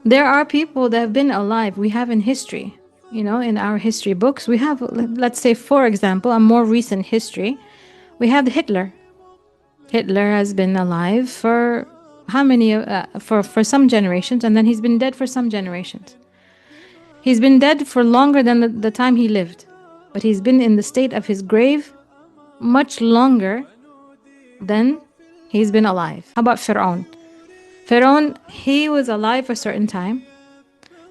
There are people that have been alive. We have in history, in our history books, we have, let's say, for example, a more recent history. We have Hitler. Hitler has been alive for how many, for some generations, and then he's been dead for some generations. He's been dead for longer than the time he lived, but he's been in the state of his grave much longer than he's been alive. How about Pharaoh? Pharaoh, he was alive for a certain time.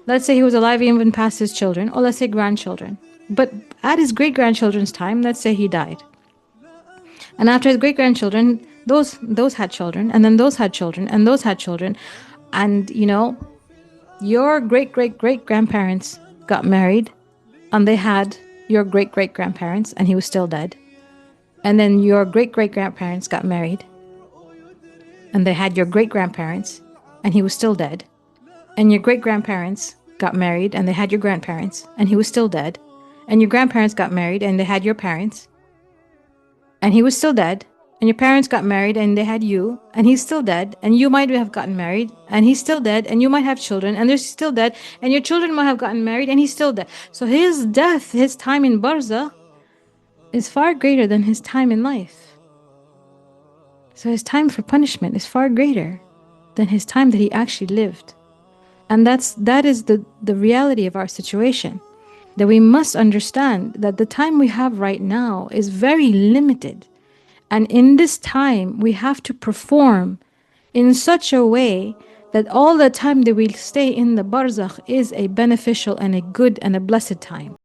Let's say he was alive even past his children, or let's say grandchildren. But at his great-grandchildren's time, let's say he died. And after his great-grandchildren, those had children, and then those had children, and those had children. And, your great-great-great-grandparents got married, and they had your great-great-grandparents, and he was still dead. And then your great-great-grandparents got married, and they had your great-grandparents, and he was still dead. And your great-grandparents got married, and they had your grandparents, and he was still dead. And your grandparents got married, and they had your parents, and he was still dead. And your parents got married, and they had you, and he's still dead. And you might have gotten married, and he's still dead. And you might have children, and they're still dead. And your children might have gotten married, and he's still dead. So his death, his time in Barzakh, is far greater than his time in life. So his time for punishment is far greater than his time that he actually lived. And that is the reality of our situation. That we must understand that the time we have right now is very limited. And in this time, we have to perform in such a way that all the time that we stay in the Barzakh is a beneficial and a good and a blessed time.